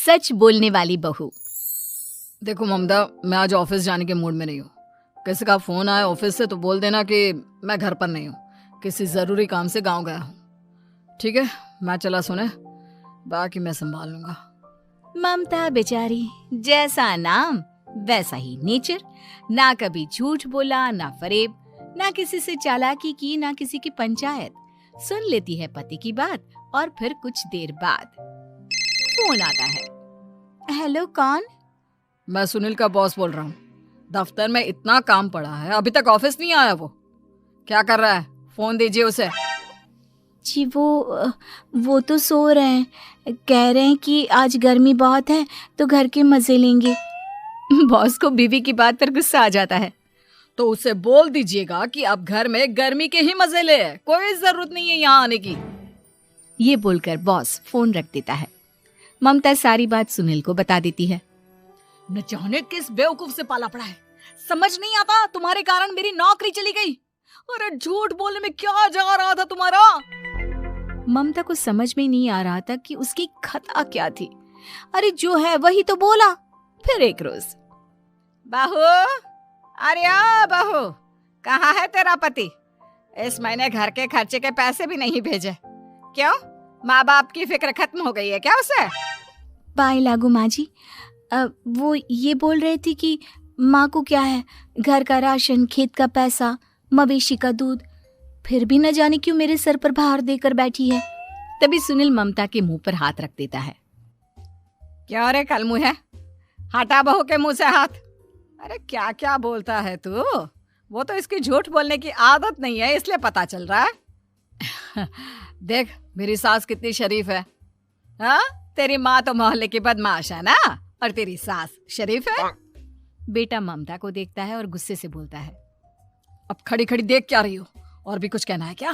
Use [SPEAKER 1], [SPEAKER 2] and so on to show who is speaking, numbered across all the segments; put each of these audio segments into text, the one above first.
[SPEAKER 1] सच बोलने वाली बहू।
[SPEAKER 2] देखो ममता, मैं आज ऑफिस जाने के मूड में नहीं हूँ। किसी का फोन आया ऑफिस से तो बोल देना कि मैं घर पर नहीं हूँ, किसी जरूरी काम से गांव गया हूँ। ठीक है, मैं चला सोने, बाकी मैं संभाल लूंगा।
[SPEAKER 1] ममता बेचारी, जैसा नाम वैसा ही नेचर। ना कभी झूठ बोला, ना फरेब, ना किसी से चालाकी की, ना किसी की पंचायत। सुन लेती है पति की बात और फिर कुछ देर बाद फोन आता है। हेलो, कौन?
[SPEAKER 2] मैं सुनील का बॉस बोल रहा हूँ। दफ्तर में इतना काम पड़ा है, अभी तक ऑफिस नहीं आया। वो क्या कर रहा है? फोन दीजिए उसे।
[SPEAKER 1] जी वो तो सो रहे हैं, कह रहे हैं कि आज गर्मी बहुत है तो घर के मजे लेंगे। बॉस को बीवी की बात पर गुस्सा आ जाता है।
[SPEAKER 2] तो उसे बोल दीजिएगा कि अब घर में गर्मी के ही मजे ले, कोई जरूरत नहीं है यहाँ आने की।
[SPEAKER 1] ये बोलकर बॉस फोन रख देता है। ममता सारी बात सुनील को बता देती है।
[SPEAKER 2] न जाने किस बेवकूफ से पाला पड़ा है, समझ नहीं आता। तुम्हारे कारण मेरी नौकरी चली गई। अरे झूठ बोलने में क्या जा रहा था तुम्हारा?
[SPEAKER 1] ममता को समझ में नहीं आ रहा था कि उसकी खता क्या थी। अरे जो है वही तो बोला। फिर एक रोज,
[SPEAKER 2] बहू, अरे आ बहू, कहाँ है तेरा पति? इस महीने घर के खर्चे के पैसे भी नहीं भेजे। क्यों, माँ बाप की फिक्र खत्म हो गई है क्या उसे?
[SPEAKER 1] पाए लागू माँ जी, वो ये बोल रहे थे कि माँ को क्या है, घर का राशन, खेत का पैसा, मवेशी का दूध, फिर भी न जाने क्यों मेरे सर पर भार देकर बैठी है। तभी सुनील ममता के मुंह पर हाथ रख देता है।
[SPEAKER 2] क्यों रे कलमुँह है, हटा बहू के मुंह से हाथ। अरे क्या क्या बोलता है तू? वो तो इसकी झूठ बोलने की आदत नहीं है, इसलिए पता चल रहा है। देख मेरी सास कितनी शरीफ है। हाँ, तेरी माँ तो मोहल्ले की बदमाश है ना, और तेरी सास शरीफ है।
[SPEAKER 1] बेटा ममता को देखता है और गुस्से से बोलता है।
[SPEAKER 2] अब खड़ी खड़ी देख क्या रही हो? और भी कुछ कहना है क्या?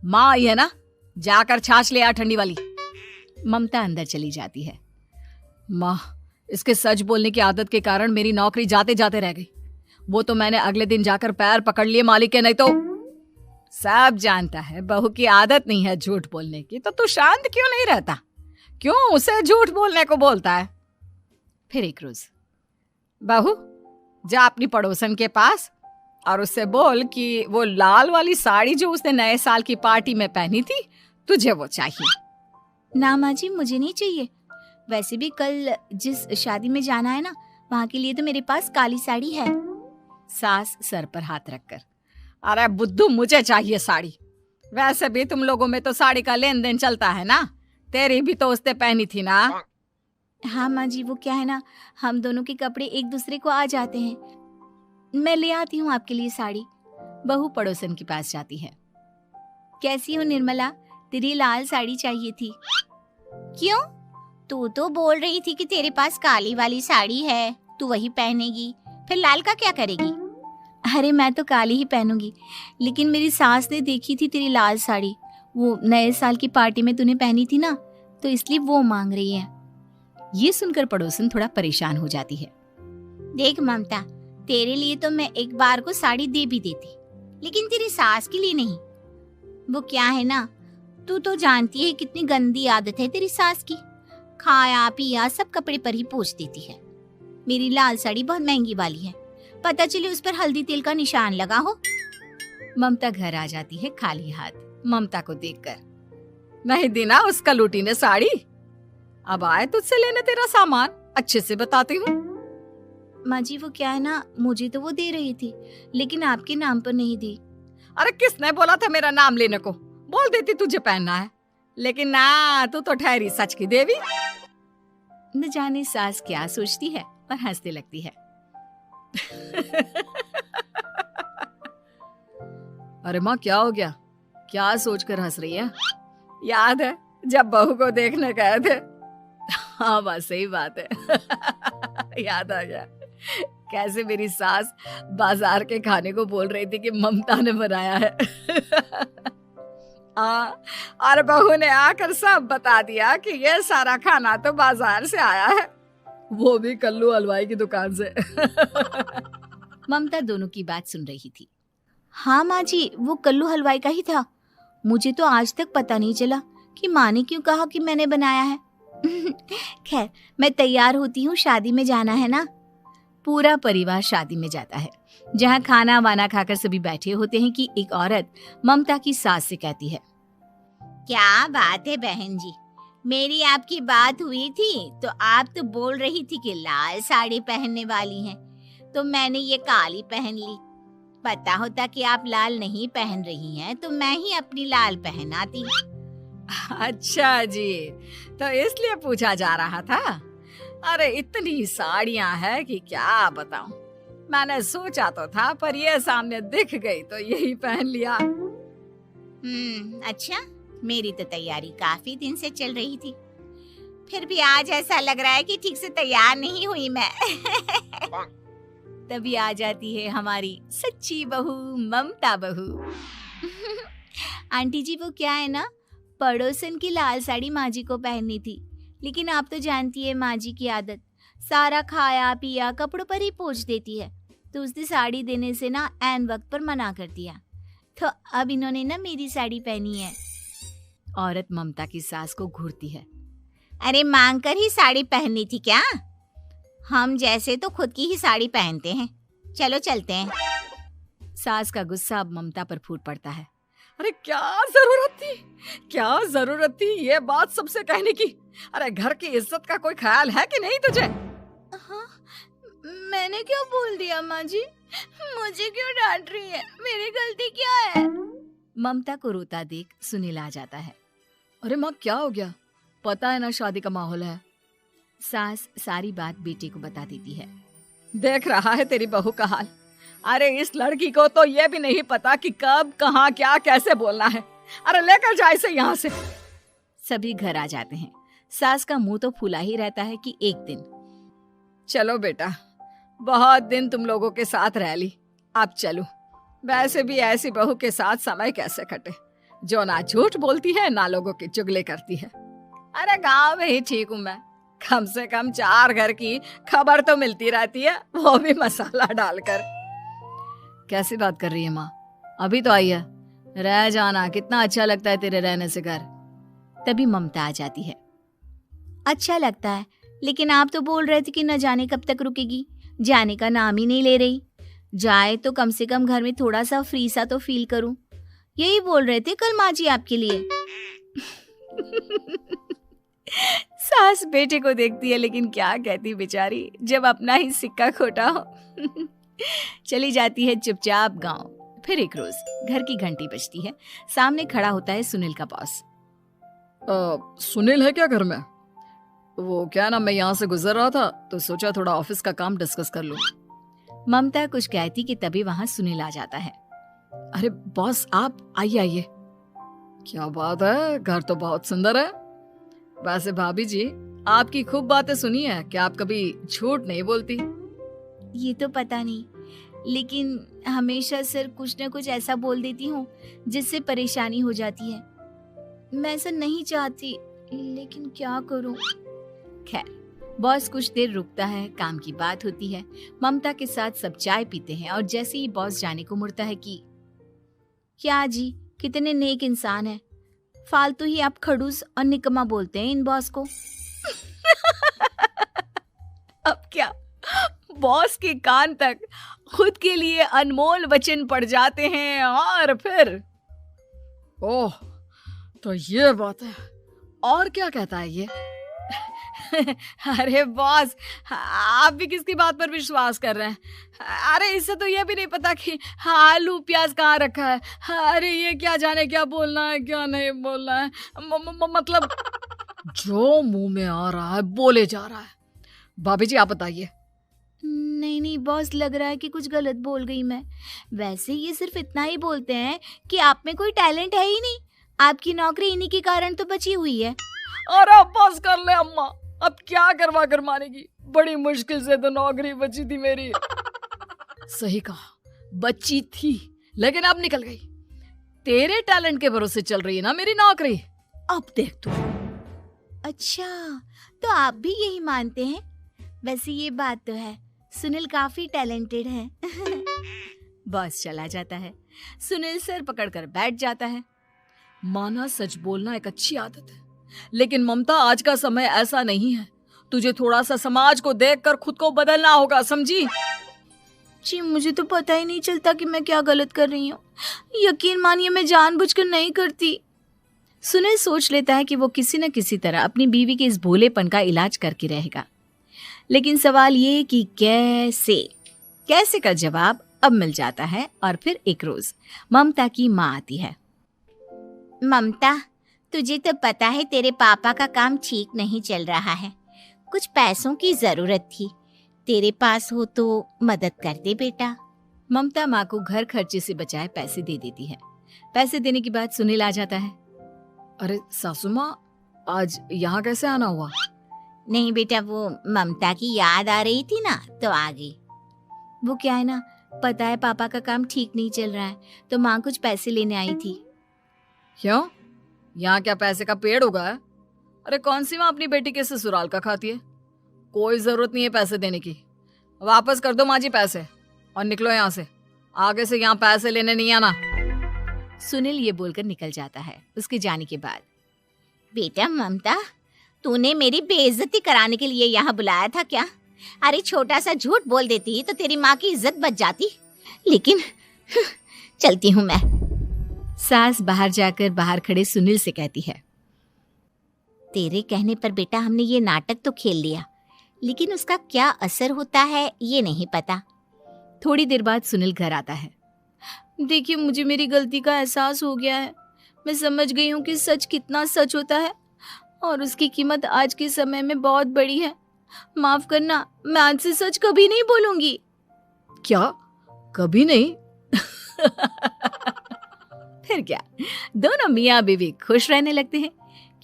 [SPEAKER 2] माँ आई है ना, जाकर छाछ ले आ ठंडी वाली।
[SPEAKER 1] ममता अंदर चली जाती है।
[SPEAKER 2] माँ, इसके सच बोलने की आदत के कारण मेरी नौकरी जाते जाते रह गई। वो तो मैंने अगले दिन जाकर पैर पकड़ लिए मालिक के, नहीं तो। सब जानता है बहू की आदत नहीं है झूठ बोलने की, तो तू शांत क्यों नहीं रहता? क्यों उसे झूठ बोलने को बोलता है?
[SPEAKER 1] फिर एक रोज,
[SPEAKER 2] बहू, जा अपनी पड़ोसन के पास और उससे बोल कि वो लाल वाली साड़ी जो उसने नए साल की पार्टी में पहनी थी, तुझे वो चाहिए।
[SPEAKER 1] ना माँ जी, मुझे नहीं चाहिए। वैसे भी कल जिस शादी में जाना है ना, वहाँ के लिए तो मेरे पास काली साड़ी है। सास सर पर हाथ रखकर,
[SPEAKER 2] अरे बुद्धू, मुझे चाहिए साड़ी। वैसे भी तुम लोगों में तो साड़ी का लेन देन चलता है ना, तेरी भी तो उसने पहनी थी ना।
[SPEAKER 1] हाँ माँ जी, वो क्या है ना, हम दोनों के कपड़े एक दूसरे को आ जाते हैं। मैं ले आती हूँ आपके लिए साड़ी। बहू पड़ोसन के पास जाती है। कैसी हो निर्मला, तेरी लाल साड़ी चाहिए थी। क्यों? तू तो बोल रही थी कि तेरे पास काली वाली साड़ी है, तू वही पहनेगी, फिर लाल का क्या करेगी? अरे मैं तो काली ही पहनूंगी, लेकिन मेरी सास ने देखी थी तेरी लाल साड़ी, वो नए साल की पार्टी में तूने पहनी थी ना, तो इसलिए वो मांग रही है। ये सुनकर पड़ोसन थोड़ा परेशान हो जाती है। देख ममता, तेरे लिए तो मैं एक बार को साड़ी दे भी देती, लेकिन तेरी सास के लिए नहीं। वो क्या है ना, तू तो जानती है कितनी गंदी आदत है तेरी सास की, खाया पिया सब कपड़े पर ही पोंछ देती है। मेरी लाल साड़ी बहुत महंगी वाली है, पता चले उस पर हल्दी तेल का निशान लगा हो। ममता घर आ जाती है खाली हाथ, ममता को देखकर।
[SPEAKER 2] नहीं दी ना उस कलूटी ने साड़ी, अब आए तुझसे लेने तेरा सामान, अच्छे से बताती हूँ।
[SPEAKER 1] माँ जी, वो क्या है ना, मुझे तो वो दे रही थी, लेकिन आपके नाम पर नहीं दी।
[SPEAKER 2] अरे किसने बोला था मेरा नाम लेने को? बोल देती तुझे पहनना है, लेकिन ना, तू तो ठहरी सच की देवी।
[SPEAKER 1] न जाने सास क्या सोचती है और हंसने लगती है।
[SPEAKER 2] अरे माँ, क्या हो गया? क्या सोचकर हंस रही है? याद है जब बहू को देखने गए थे? हाँ माँ, सही बात है। याद आ गया कैसे मेरी सास बाजार के खाने को बोल रही थी कि ममता ने बनाया है। और बहू ने आकर सब बता दिया कि ये सारा खाना तो बाजार से आया है, वो भी कल्लू हलवाई की दुकान से।
[SPEAKER 1] ममता दोनों की बात सुन रही थी। हाँ माँ जी, वो कल्लू हलवाई का ही था। मुझे तो आज तक पता नहीं चला कि माँ ने क्यों कहा कि मैंने बनाया है। खैर, मैं तैयार होती हूँ, शादी में जाना है ना। पूरा परिवार शादी में जाता है, जहाँ खाना वाना खाकर सभी बैठे होते हैं कि एक औरत ममता की सास से कहती है, क्या बात है बहन जी, मेरी आपकी बात हुई थी तो आप तो बोल रही थी कि लाल साड़ी पहनने वाली हैं, तो मैंने ये काली पहन ली। पता होता कि आप लाल नहीं पहन रही हैं तो मैं ही अपनी लाल पहनाती।
[SPEAKER 2] अच्छा जी, तो इसलिए पूछा जा रहा था। अरे इतनी साड़ियां हैं कि क्या बताऊं। मैंने सोचा तो था, पर ये सामने दिख गई तो यही पहन लिया।
[SPEAKER 1] अच्छा, मेरी तो तैयारी काफी दिन से चल रही थी, फिर भी आज ऐसा लग रहा है कि ठीक से तैयार नहीं हुई मैं। तभी आ जाती है हमारी सच्ची बहू, ममता बहू। आंटी जी, वो क्या है ना, पड़ोसन की लाल साड़ी माँ जी को पहननी थी, लेकिन आप तो जानती है माँ जी की आदत, सारा खाया पिया कपड़ों पर ही पोंछ देती है, तो उसने साड़ी देने से ना ऐन वक्त पर मना कर दिया, तो अब इन्होंने ना मेरी साड़ी पहनी है। औरत ममता की सास को घूरती है, अरे मांग कर ही साड़ी पहननी थी क्या? हम जैसे तो खुद की ही साड़ी पहनते हैं, चलो चलते हैं। सास का गुस्सा अब ममता पर फूट पड़ता है।
[SPEAKER 2] अरे क्या जरूरत थी ये बात सबसे कहने की? अरे घर की इज्जत का कोई ख्याल है कि नहीं तुझे?
[SPEAKER 1] हाँ, मैंने क्या बोल दिया माँ जी? मुझे क्यों डांट रही है? मेरी गलती क्या है? ममता को रोता देख सुनील आ जाता है।
[SPEAKER 2] अरे माँ, क्या हो गया? पता है ना शादी का माहौल है।
[SPEAKER 1] सास सारी बात बेटे को बता देती है।
[SPEAKER 2] देख रहा है तेरी बहू का हाल। अरे इस लड़की को तो ये भी नहीं पता कि कब कहाँ क्या कैसे बोलना है। अरे लेकर जा इसे यहाँ से।
[SPEAKER 1] सभी घर आ जाते हैं। सास का मुंह तो फूला ही रहता है कि एक दिन,
[SPEAKER 2] चलो बेटा, बहुत दिन तुम लोगों के साथ रह ली, अब चलो। वैसे भी ऐसी बहू के साथ समय कैसे कटे, जो ना झूठ बोलती है ना लोगों की चुगली करती है। अरे गांव में ही ठीक हूँ मैं, कम से कम 4 घर की खबर तो मिलती रहती है, वो भी मसाला डालकर। कैसी बात कर रही है माँ? अभी तो आई है, रह जाना, कितना अच्छा लगता है तेरे रहने से घर।
[SPEAKER 1] तभी ममता आ जाती है। अच्छा लगता है, लेकिन आप तो बोल रहे थे कि न जाने कब तक रुकेगी, जाने का नाम ही नहीं ले रही। जाए तो कम से कम घर में थोड़ा सा फ्री सा तो फील करूं, यही बोल रहे थे कल माँ जी आपके लिए। सास बेटे को देखती है, लेकिन क्या कहती बेचारी, जब अपना ही सिक्का खोटा हो। चली जाती है चुपचाप गांव। फिर एक रोज घर की घंटी बजती है। सामने खड़ा होता है सुनील का बॉस।
[SPEAKER 2] सुनील है क्या घर में? वो क्या ना, मैं यहाँ से गुजर रहा था तो सोचा थोड़ा ऑफिस का काम डिस्कस कर लूं।
[SPEAKER 1] ममता कुछ कहती कि तभी वहां सुनील आ जाता है।
[SPEAKER 2] अरे बॉस, आप आइए आइए। क्या बात है, घर तो बहुत सुंदर है। वैसे भाभी जी, आपकी खूब बातें सुनी है कि आप कभी झूठ नहीं बोलती।
[SPEAKER 1] ये तो पता नहीं, लेकिन हमेशा सर कुछ न कुछ ऐसा बोल देती हूँ जिससे परेशानी हो जाती है। मैं ऐसा नहीं चाहती, लेकिन क्या करूँ। खैर, बॉस कुछ देर रुकता है, काम की बात होती है। ममता के साथ सब चाय पीते हैं और जैसे ही बॉस जाने को मुड़ता है कि क्या जी, कितने नेक इंसान है, फालतू ही आप खड़ूस और निकम्मा बोलते हैं इन बॉस को।
[SPEAKER 2] अब क्या, बॉस के कान तक खुद के लिए अनमोल वचन पड़ जाते हैं और फिर ओह, तो ये बात है। और क्या कहता है ये? अरे बॉस, आप भी किसकी बात पर विश्वास कर रहे हैं? अरे इससे तो ये भी नहीं पता कि आलू प्याज कहाँ रखा है। अरे ये क्या जाने क्या बोलना है क्या नहीं बोलना है। मतलब जो मुंह में आ रहा है बोले जा रहा है। भाभी जी, आप बताइए।
[SPEAKER 1] नहीं बॉस, लग रहा है कि कुछ गलत बोल गई मैं। वैसे ये सिर्फ इतना ही बोलते हैं कि आप में कोई टैलेंट है ही नहीं, आपकी नौकरी इन्हीं के कारण तो बची हुई है।
[SPEAKER 2] अरे बस कर ले अम्मा, अब क्या करवा कर मानेगी, बड़ी मुश्किल से तो नौकरी बची थी मेरी। सही कहा, बची थी, लेकिन अब निकल गई। तेरे टैलेंट के भरोसे चल रही है ना मेरी नौकरी, अब देख तू।
[SPEAKER 1] अच्छा, तो आप भी यही मानते हैं? वैसे ये बात तो है, सुनील काफी टैलेंटेड है। बॉस चला जाता है। सुनील सर पकड़कर बैठ जाता है।
[SPEAKER 2] माना सच बोलना एक अच्छी आदत है, लेकिन ममता, आज का समय ऐसा नहीं है। तुझे थोड़ा सा समाज को देखकर खुद को बदलना होगा, समझी?
[SPEAKER 1] जी मुझे तो पता ही नहीं चलता कि मैं क्या गलत कर रही हूँ। यकीन मानिए मैं जानबूझकर नहीं करती। सुनील सोच लेता है कि वो किसी न किसी तरह अपनी बीवी के इस भोलेपन का इलाज करके रहेगा, लेकिन सवाल ये कि कैसे का जवाब अब मिल जाता है। और फिर एक रोज ममता की माँ आती है। ममता, तुझे तो पता है तेरे पापा का काम ठीक नहीं चल रहा है, कुछ पैसों की जरूरत थी, तेरे पास हो तो मदद कर दे बेटा। ममता माँ को घर खर्चे से बचाए पैसे दे देती है। पैसे देने के बाद सुनील आ जाता है।
[SPEAKER 2] अरे सासू माँ, आज यहाँ कैसे आना हुआ?
[SPEAKER 1] नहीं बेटा, वो ममता की याद आ रही थी ना तो आ गई। वो क्या है ना, पता है पापा का काम ठीक नहीं चल रहा है, तो माँ कुछ पैसे लेने आई थी।
[SPEAKER 2] क्यों? यहाँ क्या पैसे का पेड़ उगा है? अरे कौन सी माँ अपनी बेटी के ससुराल का खाती है? कोई जरूरत नहीं है पैसे देने की। वापस कर दो माँ जी पैसे और निकलो यहाँ से। आगे से यहाँ पैसे लेने नहीं आना।
[SPEAKER 1] सुनील ये बोलकर निकल जाता है। उसके जाने के बाद, बेटा ममता, तूने मेरी बेइज्जती कराने के लिए यहाँ बुलाया था क्या? अरे छोटा सा झूठ बोल देती तो तेरी माँ की इज्जत बच जाती, लेकिन चलती हूँ मैं। सास बाहर जाकर बाहर खड़े सुनील से कहती है, तेरे कहने पर बेटा हमने ये नाटक तो खेल लिया, लेकिन उसका क्या असर होता है ये नहीं पता। थोड़ी देर बाद सुनील घर आता है। देखिए, मुझे मेरी गलती का एहसास हो गया है। मैं समझ गई हूँ कि सच कितना सच होता है और उसकी कीमत आज के समय में बहुत बड़ी है। माफ करना, मैं आज से सच कभी नहीं बोलूंगी।
[SPEAKER 2] क्या? कभी नहीं?
[SPEAKER 1] फिर क्या, दोनों मियाँ बीवी खुश रहने लगते हैं,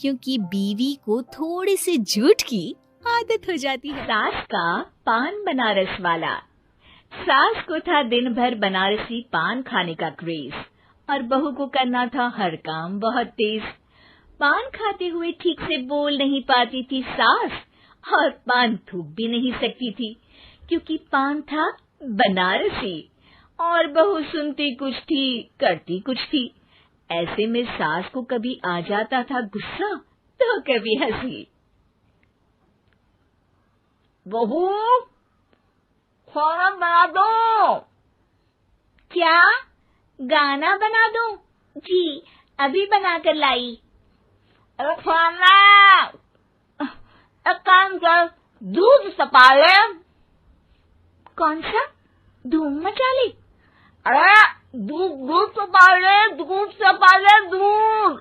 [SPEAKER 1] क्योंकि बीवी को थोड़ी सी झूठ की आदत हो जाती है।
[SPEAKER 3] सास का पान बनारस वाला। सास को था दिन भर बनारसी पान खाने का क्रेज और बहू को करना था हर काम बहुत तेज। पान खाते हुए ठीक से बोल नहीं पाती थी सास और पान थूक भी नहीं सकती थी, क्योंकि पान था बनारसी और बहू सुनती कुछ थी करती कुछ थी। ऐसे में सास को कभी आ जाता था गुस्सा तो कभी हंसी। बहू, खाना बना दो। क्या? गाना बना दो? जी अभी बना कर लाई। अरे खाना, एक काम कर, दूध सपा ले। कौन सा? धूम मचा ले? अरे दूध सपा ले, दूध सपा ले, दूध।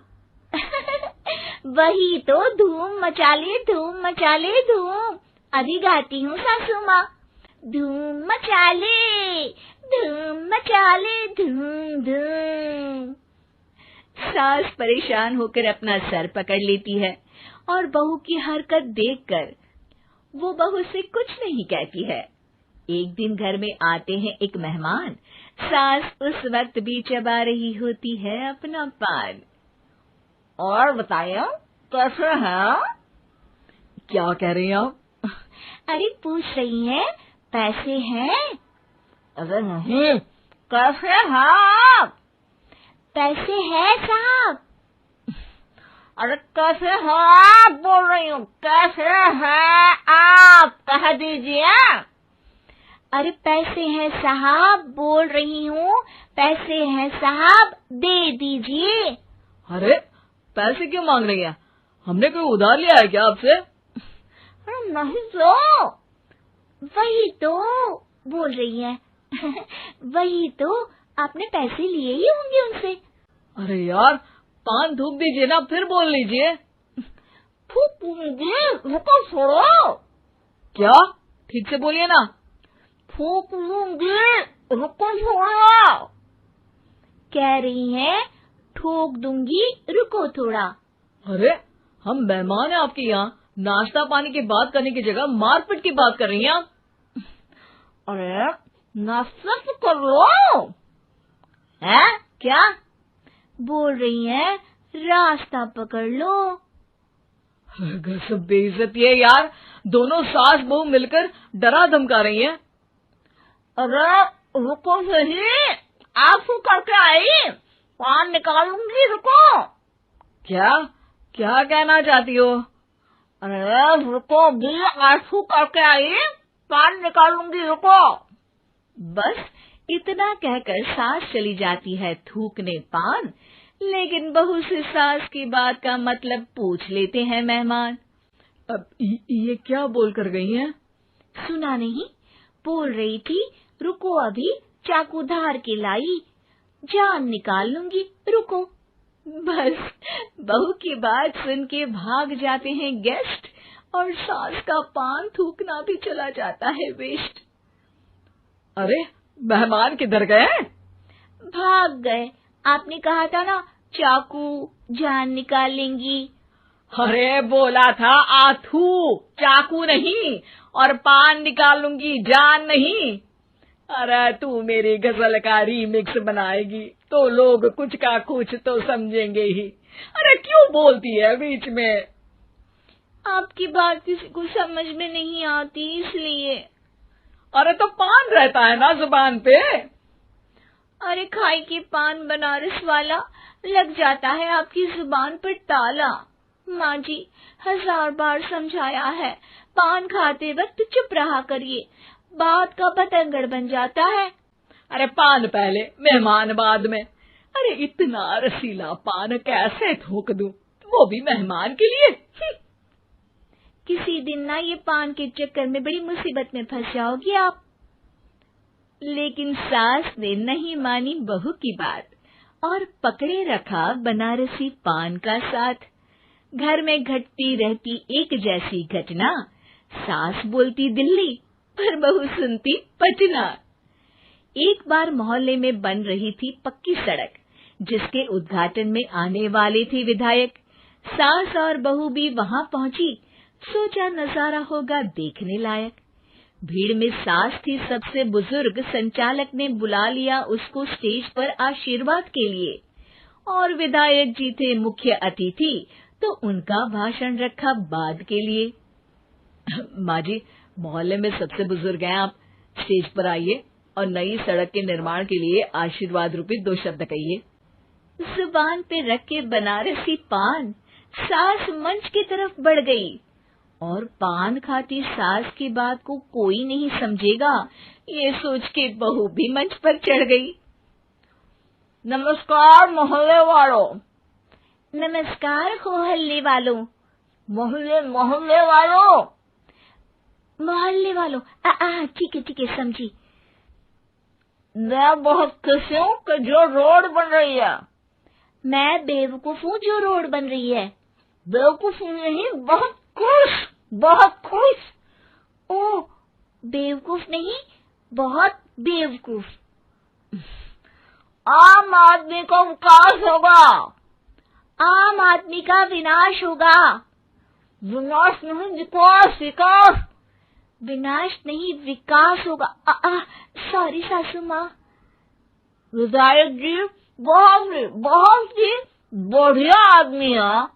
[SPEAKER 3] वही तो, धूम मचा ले, धूम मचा ले, धूम। अभी गाती हूँ सासू माँ। धूम मचा ले, धूम मचा ले, धूम धूम। सास परेशान होकर अपना सर पकड़ लेती है और बहू की हरकत देखकर वो बहू से कुछ नहीं कहती है। एक दिन घर में आते हैं एक मेहमान। सास उस वक्त भी चबा रही होती है अपना पान। और बताइए कैसे हैं?
[SPEAKER 2] क्या कह रही हैं आप?
[SPEAKER 3] अरे पूछ रही हैं पैसे हैं? अरे नहीं, कैसे हैं आप? पैसे हैं साहब। अरे कैसे हैं आप बोल रही हूँ, कैसे हैं आप कह दीजिए। अरे पैसे हैं साहब बोल रही हूँ, पैसे हैं साहब दे दीजिए।
[SPEAKER 2] अरे पैसे क्यों मांग रही हैं? हमने कोई उधार लिया है क्या आपसे?
[SPEAKER 3] अरे नहीं तो, वही तो बोल रही है। वही तो, आपने पैसे लिए ही होंगे उनसे।
[SPEAKER 2] अरे यार, पान थूक दीजिए ना, फिर बोल लीजिए।
[SPEAKER 3] थूक लूंगी, रुको छोड़ो।
[SPEAKER 2] क्या? ठीक से बोलिए ना।
[SPEAKER 3] थूक लूंगी, रुको छोड़ो। कह रही हैं ठोक दूंगी, रुको थोड़ा।
[SPEAKER 2] अरे हम मेहमान हैं आपके यहाँ, नाश्ता पानी की बात करने की जगह मारपीट की बात कर रही हैं आप।
[SPEAKER 3] अरे नाश्ता तो कर लो। है क्या बोल रही हैं? रास्ता पकड़ लो।
[SPEAKER 2] सब बेइज्जती है यार, दोनों सास बहू मिलकर डरा धमका रही हैं।
[SPEAKER 3] अरे रुको सही, आंसू करके आई, पान निकालूंगी, रुको।
[SPEAKER 2] क्या? क्या कहना चाहती हो?
[SPEAKER 3] अरे रुको भी, आंसू करके आई, पान निकालूंगी, रुको।
[SPEAKER 1] बस इतना कहकर सास चली जाती है थूकने पान, लेकिन बहू से सास की बात का मतलब पूछ लेते हैं मेहमान।
[SPEAKER 2] अब ये क्या बोल कर गई हैं?
[SPEAKER 1] सुना नहीं? बोल रही थी, रुको अभी चाकू धार के लाई, जान निकाल लूंगी, रुको। बस बहू की बात सुन के भाग जाते हैं गेस्ट और सास का पान थूकना भी चला जाता है वेस्ट।
[SPEAKER 2] अरे मेहमान किधर गए?
[SPEAKER 1] भाग गए। आपने कहा था ना चाकू जान निकाल लेंगी।
[SPEAKER 2] अरे बोला था आथू, चाकू नहीं, और पान निकाल लूंगी, जान नहीं। अरे तू मेरी गजल का रीमिक्स बनाएगी तो लोग कुछ का कुछ तो समझेंगे ही। अरे क्यों बोलती है बीच में?
[SPEAKER 1] आपकी बात किसी को समझ में नहीं आती इसलिए।
[SPEAKER 2] अरे तो पान रहता है ना जुबान पे।
[SPEAKER 1] अरे खाई के पान बनारस वाला, लग जाता है आपकी जुबान पर ताला। माँ जी 1000 बार समझाया है, पान खाते वक्त चुप रहा करिए, बात का बतंगड़ बन जाता है।
[SPEAKER 2] अरे पान पहले, मेहमान बाद में। अरे इतना रसीला पान कैसे थूक दूं, वो भी मेहमान के लिए?
[SPEAKER 1] किसी दिन ना ये पान के चक्कर में बड़ी मुसीबत में फंस जाओगी आप। लेकिन सास ने नहीं मानी बहू की बात और पकड़े रखा बनारसी पान का साथ। घर में घटती रहती एक जैसी घटना, सास बोलती दिल्ली पर बहू सुनती पटना। एक बार मोहल्ले में बन रही थी पक्की सड़क, जिसके उद्घाटन में आने वाले थे विधायक। सास और बहू भी वहां पहुंची, सोचा नजारा होगा देखने लायक। भीड़ में सास थी सबसे बुजुर्ग, संचालक ने बुला लिया उसको स्टेज पर आशीर्वाद के लिए, और विधायक जी थे मुख्य अतिथि, तो उनका भाषण रखा बाद के लिए। माँ जी, मोहल्ले में सबसे बुजुर्ग हैं आप, स्टेज पर आइए और नई सड़क के निर्माण के लिए आशीर्वाद रूपी 2 शब्द कहिए। जुबान पे रख के बनारसी पान सास मंच की तरफ बढ़ गई, और पान खाती सास की बात को कोई नहीं समझेगा, ये सोच के बहू भी मंच पर चढ़ गई।
[SPEAKER 3] नमस्कार मोहल्ले वालों।
[SPEAKER 1] नमस्कार मोहल्ले वालों।
[SPEAKER 3] मोहल्ले मोहल्ले वालों।
[SPEAKER 1] मोहल्ले वालों, ठीक है समझी।
[SPEAKER 3] मैं बहुत खुश हूँ कि जो रोड बन रही है।
[SPEAKER 1] मैं बेवकूफ हूँ जो रोड बन रही है।
[SPEAKER 3] बेवकूफ नहीं, बहुत खुश, बहुत खुश।
[SPEAKER 1] ओ, बेवकूफ नहीं, बहुत बेवकूफ।
[SPEAKER 3] आम आदमी को विकास होगा।
[SPEAKER 1] आम आदमी का विनाश होगा।
[SPEAKER 3] विनाश नहीं, विकास, विकास।
[SPEAKER 1] विनाश नहीं, विकास होगा। सॉरी सासू माँ।
[SPEAKER 3] विधायक जी बहुत ही बढ़िया आदमी है।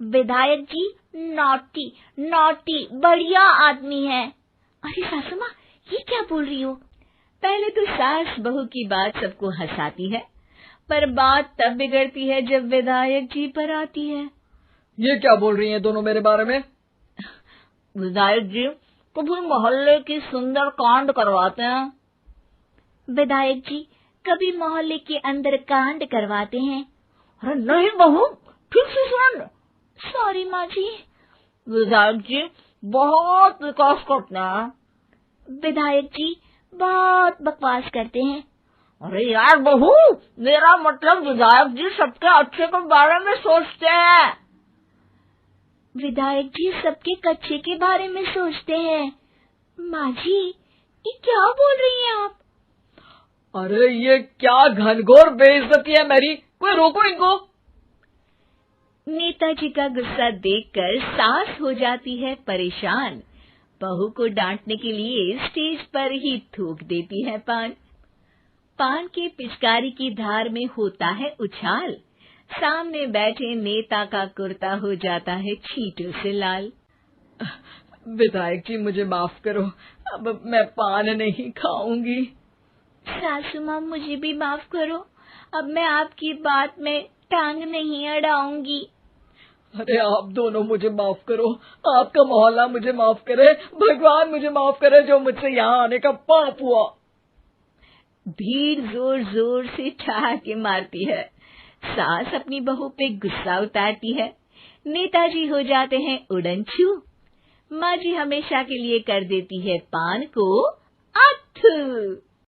[SPEAKER 1] विधायक जी नॉटी नॉटी बढ़िया आदमी है। अरे सासू माँ, ये क्या बोल रही हो? पहले तो सास बहू की बात सबको हंसाती है, पर बात तब बिगड़ती है जब विधायक जी पर आती है।
[SPEAKER 2] ये क्या बोल रही हैं दोनों मेरे बारे में?
[SPEAKER 3] विधायक जी कभी मोहल्ले की सुंदर कांड करवाते हैं।
[SPEAKER 1] विधायक जी कभी मोहल्ले के अंदर कांड करवाते हैं।
[SPEAKER 3] अरे नहीं बहू, ठीक से सुन।
[SPEAKER 1] सॉरी माँ जी।
[SPEAKER 3] विधायक जी बहुत विकास करते हैं।
[SPEAKER 1] विधायक जी बहुत बकवास करते हैं।
[SPEAKER 3] अरे यार बहू, मेरा मतलब विधायक जी सबके अच्छे के बारे में सोचते हैं।
[SPEAKER 1] विधायक जी सबके कच्चे के बारे में सोचते हैं। माँ जी ये क्या बोल रही हैं आप?
[SPEAKER 2] अरे ये क्या घनघोर बेइज्जती है मेरी, कोई रोको इनको।
[SPEAKER 1] नेताजी का गुस्सा देखकर सास हो जाती है परेशान, बहू को डांटने के लिए स्टेज पर ही थूक देती है पान। पान के पिचकारी की धार में होता है उछाल, सामने बैठे नेता का कुर्ता हो जाता है छींटों से लाल।
[SPEAKER 2] विधायक जी मुझे माफ करो, अब मैं पान नहीं खाऊंगी।
[SPEAKER 1] सासू माँ मुझे भी माफ करो, अब मैं आपकी बात में टांग नहीं अड़ाऊंगी।
[SPEAKER 4] अरे आप दोनों मुझे माफ करो, आपका मोहल्ला मुझे माफ करे, भगवान मुझे माफ करे जो मुझसे यहाँ आने का पाप हुआ।
[SPEAKER 1] भीड़ जोर जोर से ठहाके मारती है। सास अपनी बहू पे गुस्सा उतारती है। नेताजी हो जाते हैं उड़नछू। माँ जी हमेशा के लिए कर देती है पान को अथू।